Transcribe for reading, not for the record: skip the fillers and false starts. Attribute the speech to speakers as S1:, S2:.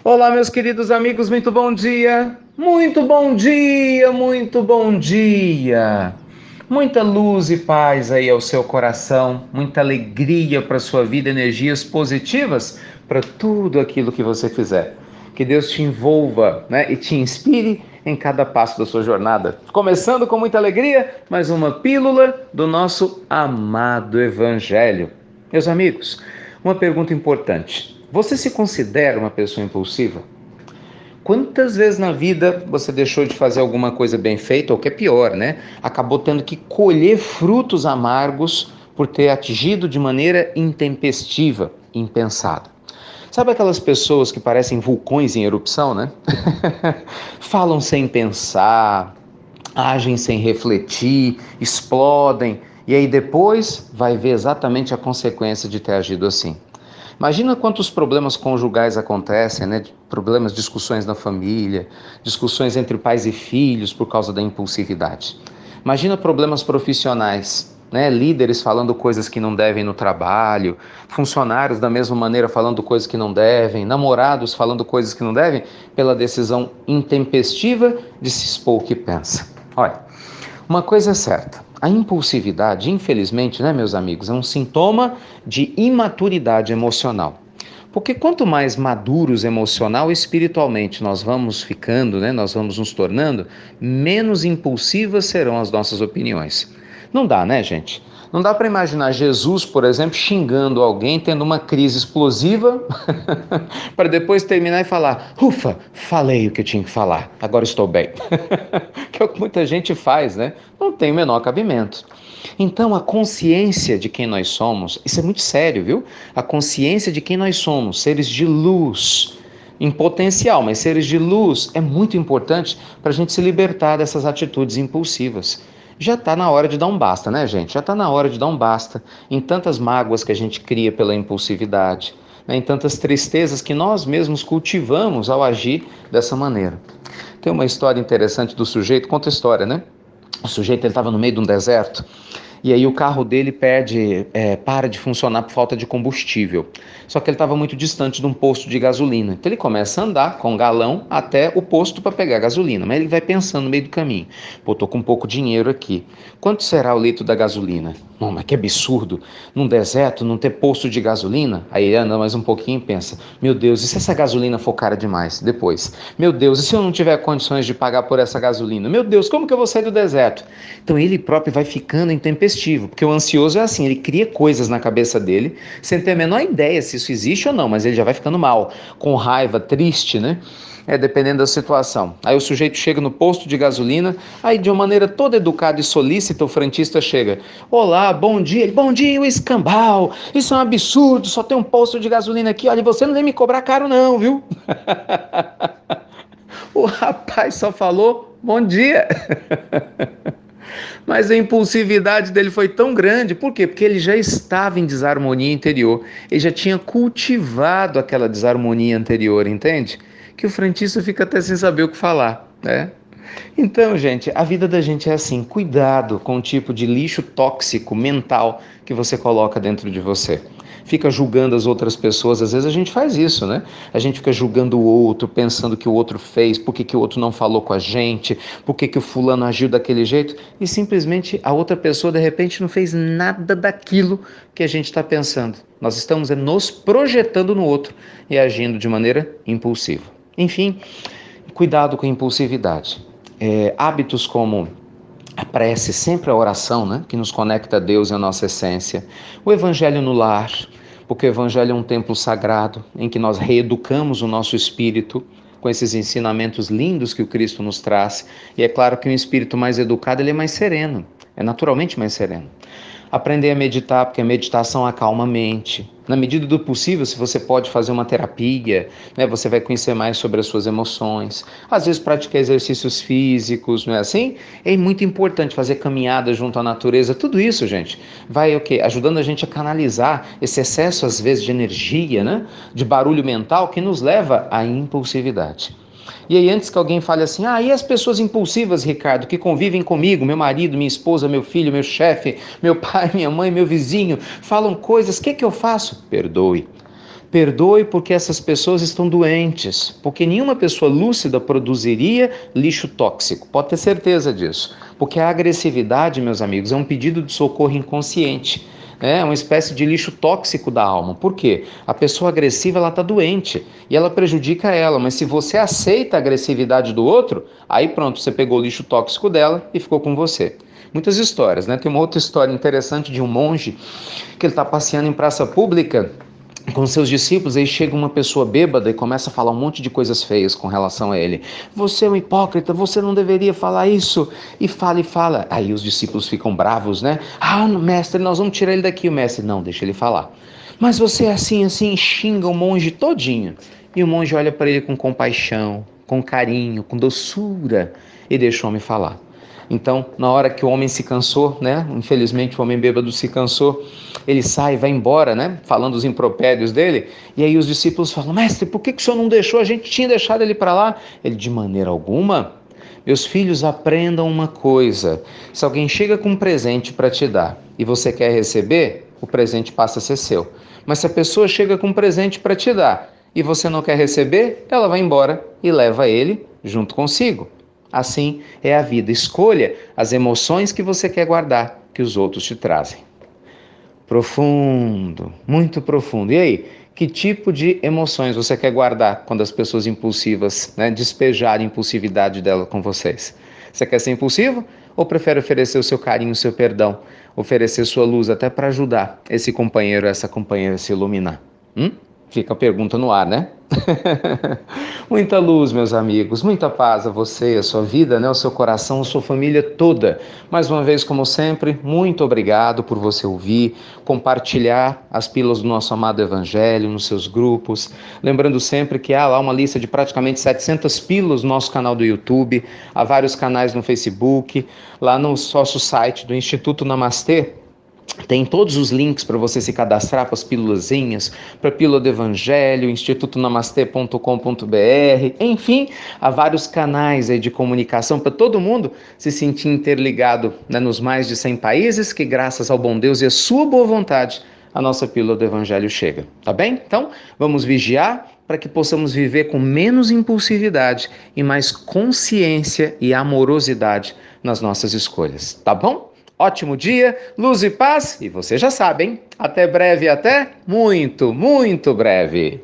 S1: Olá, meus queridos amigos, muito bom dia! Muito bom dia, muito bom dia! Muita luz e paz aí ao seu coração, muita alegria para a sua vida, energias positivas para tudo aquilo que você fizer. Que Deus te envolva, né, e te inspire em cada passo da sua jornada. Começando com muita alegria, mais uma pílula do nosso amado Evangelho. Meus amigos, uma pergunta importante. Você se considera uma pessoa impulsiva? Quantas vezes na vida você deixou de fazer alguma coisa bem feita, ou que é pior, né? Acabou tendo que colher frutos amargos por ter agido de maneira intempestiva, impensada. Sabe aquelas pessoas que parecem vulcões em erupção, né? Falam sem pensar, agem sem refletir, explodem, e aí depois vai ver exatamente a consequência de ter agido assim. Imagina quantos problemas conjugais acontecem, né? Problemas, discussões na família, discussões entre pais e filhos por causa da impulsividade. Imagina problemas profissionais, né? Líderes falando coisas que não devem no trabalho, funcionários da mesma maneira falando coisas que não devem, namorados falando coisas que não devem, pela decisão intempestiva de se expor o que pensa. Olha, uma coisa é certa, a impulsividade, infelizmente, né, meus amigos, é um sintoma de imaturidade emocional. Porque quanto mais maduros emocional e espiritualmente nós vamos ficando, né, nós vamos nos tornando, menos impulsivas serão as nossas opiniões. Não dá, né, gente? Não dá para imaginar Jesus, por exemplo, xingando alguém, tendo uma crise explosiva, para depois terminar e falar: ufa, falei o que eu tinha que falar, agora estou bem. Que é o que muita gente faz, né? Não tem o menor cabimento. Então, a consciência de quem nós somos, isso é muito sério, viu? A consciência de quem nós somos, seres de luz, em potencial, mas seres de luz, é muito importante para a gente se libertar dessas atitudes impulsivas. Já está na hora de dar um basta, né, gente? Já está na hora de dar um basta em tantas mágoas que a gente cria pela impulsividade, né, em tantas tristezas que nós mesmos cultivamos ao agir dessa maneira. Tem uma história interessante do sujeito, conta a história, né? O sujeito ele estava no meio de um deserto e aí o carro dele para de funcionar por falta de combustível. Só que ele estava muito distante de um posto de gasolina. Então ele começa a andar com um galão até o posto para pegar gasolina. Mas ele vai pensando no meio do caminho: pô, estou com pouco dinheiro aqui. Quanto será o litro da gasolina? Não, mas que absurdo. Num deserto não ter posto de gasolina? Aí ele anda mais um pouquinho e pensa: meu Deus, e se essa gasolina for cara demais? Depois: meu Deus, e se eu não tiver condições de pagar por essa gasolina? Meu Deus, como que eu vou sair do deserto? Então ele próprio vai ficando intempestivo, porque o ansioso é assim, ele cria coisas na cabeça dele, sem ter a menor ideia se isso existe ou não, mas ele já vai ficando mal, com raiva, triste, né? Dependendo da situação. Aí o sujeito chega no posto de gasolina, aí de uma maneira toda educada e solícita, o frentista chega: olá, bom dia. Ele: bom dia, o escambau, isso é um absurdo, só tem um posto de gasolina aqui, olha, você não vem me cobrar caro não, viu? O rapaz só falou bom dia. Mas a impulsividade dele foi tão grande, por quê? Porque ele já estava em desarmonia interior, ele já tinha cultivado aquela desarmonia anterior, entende? Que o frentista fica até sem saber o que falar, né? Então, gente, a vida da gente é assim: cuidado com o tipo de lixo tóxico mental que você coloca dentro de você. Fica julgando as outras pessoas, às vezes a gente faz isso, né? A gente fica julgando o outro, pensando que o outro fez, por que o outro não falou com a gente, por que o fulano agiu daquele jeito, e simplesmente a outra pessoa de repente não fez nada daquilo que a gente está pensando. Nós estamos nos projetando no outro e agindo de maneira impulsiva. Enfim, cuidado com a impulsividade. Hábitos como a prece, sempre a oração, né, que nos conecta a Deus e a nossa essência. O evangelho no lar, porque o evangelho é um templo sagrado em que nós reeducamos o nosso espírito com esses ensinamentos lindos que o Cristo nos traz. E é claro que um espírito mais educado, ele é mais sereno, é naturalmente mais sereno. Aprender a meditar, porque a meditação acalma a mente. Na medida do possível, se você pode fazer uma terapia, né, você vai conhecer mais sobre as suas emoções. Às vezes praticar exercícios físicos, não é assim? É muito importante fazer caminhada junto à natureza. Tudo isso, gente, vai o quê? Ajudando a gente a canalizar esse excesso, às vezes, de energia, né, de barulho mental que nos leva à impulsividade. E aí, antes que alguém fale assim: e as pessoas impulsivas, Ricardo, que convivem comigo, meu marido, minha esposa, meu filho, meu chefe, meu pai, minha mãe, meu vizinho, falam coisas, o que eu faço? Perdoe. Perdoe porque essas pessoas estão doentes, porque nenhuma pessoa lúcida produziria lixo tóxico, pode ter certeza disso. Porque a agressividade, meus amigos, é um pedido de socorro inconsciente. É uma espécie de lixo tóxico da alma. Por quê? A pessoa agressiva ela está doente e ela prejudica ela, mas se você aceita a agressividade do outro, aí pronto, você pegou o lixo tóxico dela e ficou com você. Muitas histórias, né? Tem uma outra história interessante de um monge que ele está passeando em praça pública com seus discípulos, aí chega uma pessoa bêbada e começa a falar um monte de coisas feias com relação a ele. Você é um hipócrita, você não deveria falar isso. E fala e fala. Aí os discípulos ficam bravos, né? Ah, mestre, nós vamos tirar ele daqui. O mestre, não, deixa ele falar. Mas você é assim, assim, xinga o monge todinho. E o monge olha para ele com compaixão, com carinho, com doçura e deixa o homem falar. Então, na hora que o homem se cansou, né? Infelizmente o homem bêbado se cansou, ele sai, vai embora, né? Falando os impropérios dele. E aí os discípulos falam: Mestre, por que o senhor não deixou? A gente tinha deixado ele para lá. Ele: de maneira alguma. Meus filhos, aprendam uma coisa: se alguém chega com um presente para te dar e você quer receber, o presente passa a ser seu. Mas se a pessoa chega com um presente para te dar e você não quer receber, ela vai embora e leva ele junto consigo. Assim é a vida. Escolha as emoções que você quer guardar, que os outros te trazem. Profundo, muito profundo. E aí, que tipo de emoções você quer guardar quando as pessoas impulsivas, né, despejarem a impulsividade dela com vocês? Você quer ser impulsivo ou prefere oferecer o seu carinho, o seu perdão, oferecer sua luz até para ajudar esse companheiro, essa companheira a se iluminar? Fica a pergunta no ar, né? Muita luz, meus amigos, muita paz a você, a sua vida, né? O seu coração, a sua família toda. Mais uma vez, como sempre, muito obrigado por você ouvir, compartilhar as pílulas do nosso amado Evangelho nos seus grupos. Lembrando sempre que há lá uma lista de praticamente 700 pílulas no nosso canal do YouTube, há vários canais no Facebook, lá no nosso site do Instituto Namastê. Tem todos os links para você se cadastrar para as pílulazinhas, para a Pílula do Evangelho, institutonamastê.com.br, enfim, há vários canais aí de comunicação para todo mundo se sentir interligado, né, nos mais de 100 países, que graças ao bom Deus e à sua boa vontade, a nossa Pílula do Evangelho chega, tá bem? Então, vamos vigiar para que possamos viver com menos impulsividade e mais consciência e amorosidade nas nossas escolhas, tá bom? Ótimo dia, luz e paz, e você já sabe, hein? Até breve, até muito, muito breve.